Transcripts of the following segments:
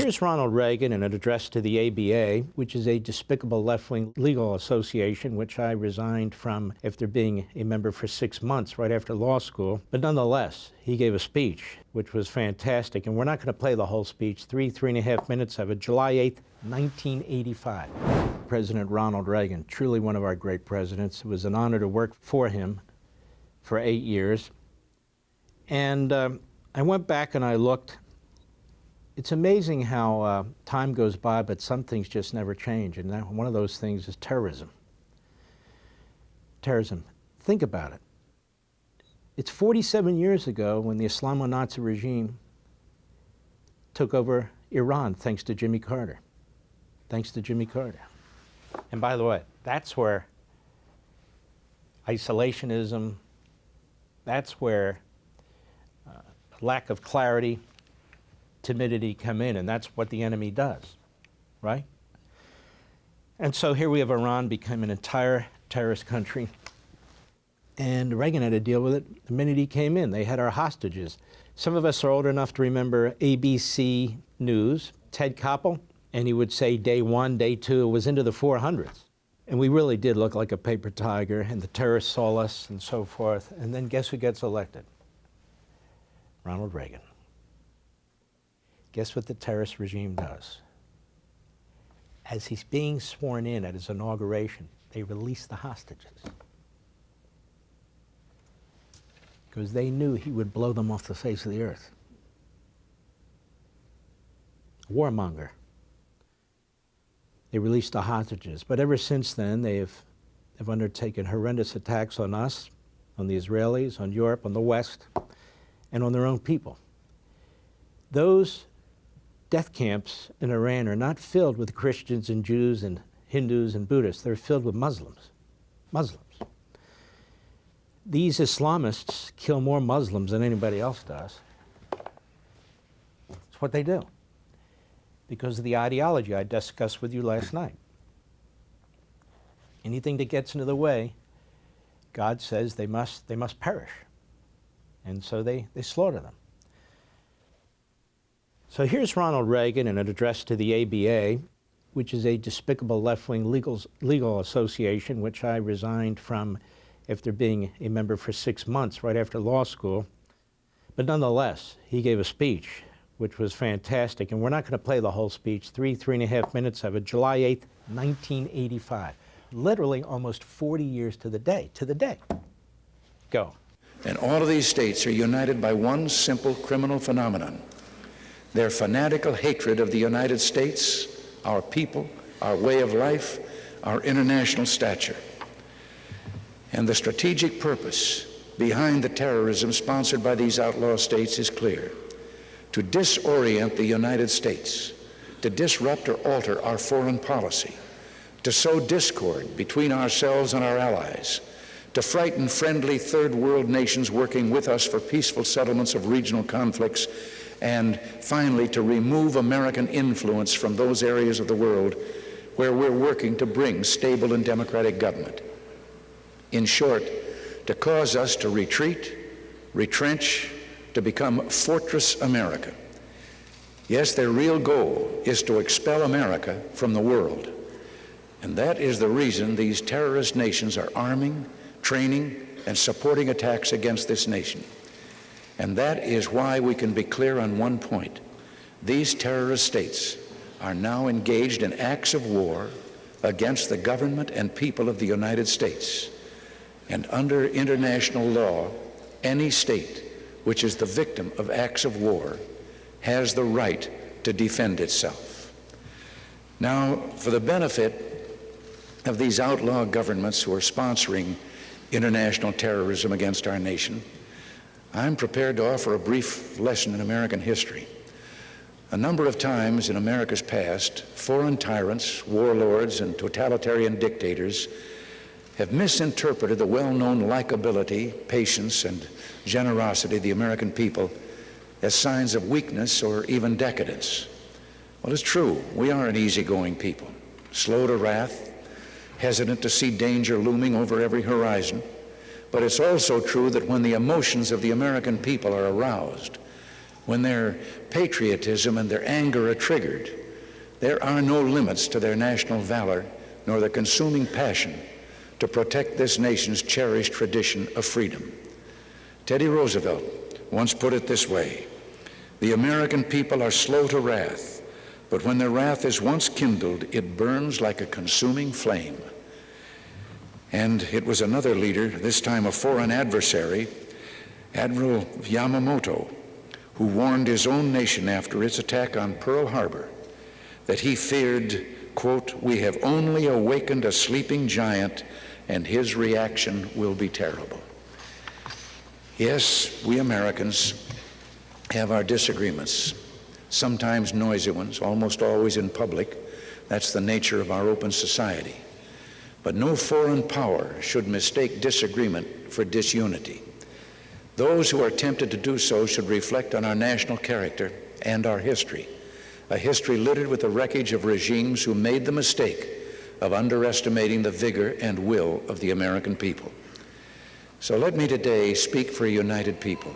Here's Ronald Reagan in an address to the ABA, which is a despicable left-wing legal association, which I resigned from after being a member for 6 months right after law school. But nonetheless, he gave a speech, which was fantastic. And we're not going to play the whole speech, three and a half minutes of it, July 8th, 1985. President Ronald Reagan, truly one of our great presidents. It was an honor to work for him for 8 years. And I went back and I looked. It's amazing how time goes by, but some things just never change. And one of those things is terrorism. Terrorism. Think about it. It's 47 years ago when the Islamo-Nazi regime took over Iran, thanks to Jimmy Carter. Thanks to Jimmy Carter. And by the way, that's where isolationism, that's where lack of clarity, timidity come in, and that's what the enemy does, right? And so here we have Iran become an entire terrorist country, and Reagan had to deal with it the minute he came in. They had our hostages. Some of us are old enough to remember ABC News, Ted Koppel, and he would say day one, day two, it was into the 400s. And we really did look like a paper tiger, and the terrorists saw us and so forth. And then guess who gets elected? Ronald Reagan. Guess what the terrorist regime does? As he's being sworn in at his inauguration, they release the hostages. Because they knew he would blow them off the face of the earth. Warmonger. They released the hostages. But ever since then, they have undertaken horrendous attacks on us, on the Israelis, on Europe, on the West, and on their own people. Those death camps in Iran are not filled with Christians and Jews and Hindus and Buddhists. They're filled with Muslims. Muslims. These Islamists kill more Muslims than anybody else does. It's what they do. Because of the ideology I discussed with you last night. Anything that gets into the way, God says they must perish. And so they slaughter them. So here's Ronald Reagan in an address to the ABA, which is a despicable left-wing legal association, which I resigned from after being a member for 6 months right after law school. But nonetheless, he gave a speech, which was fantastic. And we're not going to play the whole speech, three and a half minutes of it, July 8th, 1985. Literally almost 40 years to the day. Go. And all of these states are united by one simple criminal phenomenon: their fanatical hatred of the United States, our people, our way of life, our international stature. And the strategic purpose behind the terrorism sponsored by these outlaw states is clear: to disorient the United States, to disrupt or alter our foreign policy, to sow discord between ourselves and our allies, to frighten friendly third world nations working with us for peaceful settlements of regional conflicts, and finally to remove American influence from those areas of the world where we're working to bring stable and democratic government. In short, to cause us to retreat, retrench, to become Fortress America. Yes, their real goal is to expel America from the world. And that is the reason these terrorist nations are arming, training, and supporting attacks against this nation. And that is why we can be clear on one point: these terrorist states are now engaged in acts of war against the government and people of the United States. And under international law, any state which is the victim of acts of war has the right to defend itself. Now, for the benefit of these outlaw governments who are sponsoring international terrorism against our nation, I'm prepared to offer a brief lesson in American history. A number of times in America's past, foreign tyrants, warlords, and totalitarian dictators have misinterpreted the well-known likability, patience, and generosity of the American people as signs of weakness or even decadence. Well, it's true, we are an easygoing people, slow to wrath, hesitant to see danger looming over every horizon. But it's also true that when the emotions of the American people are aroused, when their patriotism and their anger are triggered, there are no limits to their national valor nor the consuming passion to protect this nation's cherished tradition of freedom. Teddy Roosevelt once put it this way: "The American people are slow to wrath, but when their wrath is once kindled, it burns like a consuming flame." And it was another leader, this time a foreign adversary, Admiral Yamamoto, who warned his own nation after its attack on Pearl Harbor that he feared, quote, "We have only awakened a sleeping giant, and his reaction will be terrible." Yes, we Americans have our disagreements, sometimes noisy ones, almost always in public. That's the nature of our open society. But no foreign power should mistake disagreement for disunity. Those who are tempted to do so should reflect on our national character and our history, a history littered with the wreckage of regimes who made the mistake of underestimating the vigor and will of the American people. So let me today speak for a united people.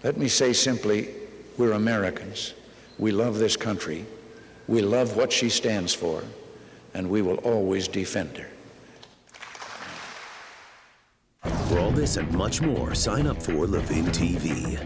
Let me say simply, we're Americans. We love this country. We love what she stands for, and we will always defend her. For all this and much more, sign up for Levin TV.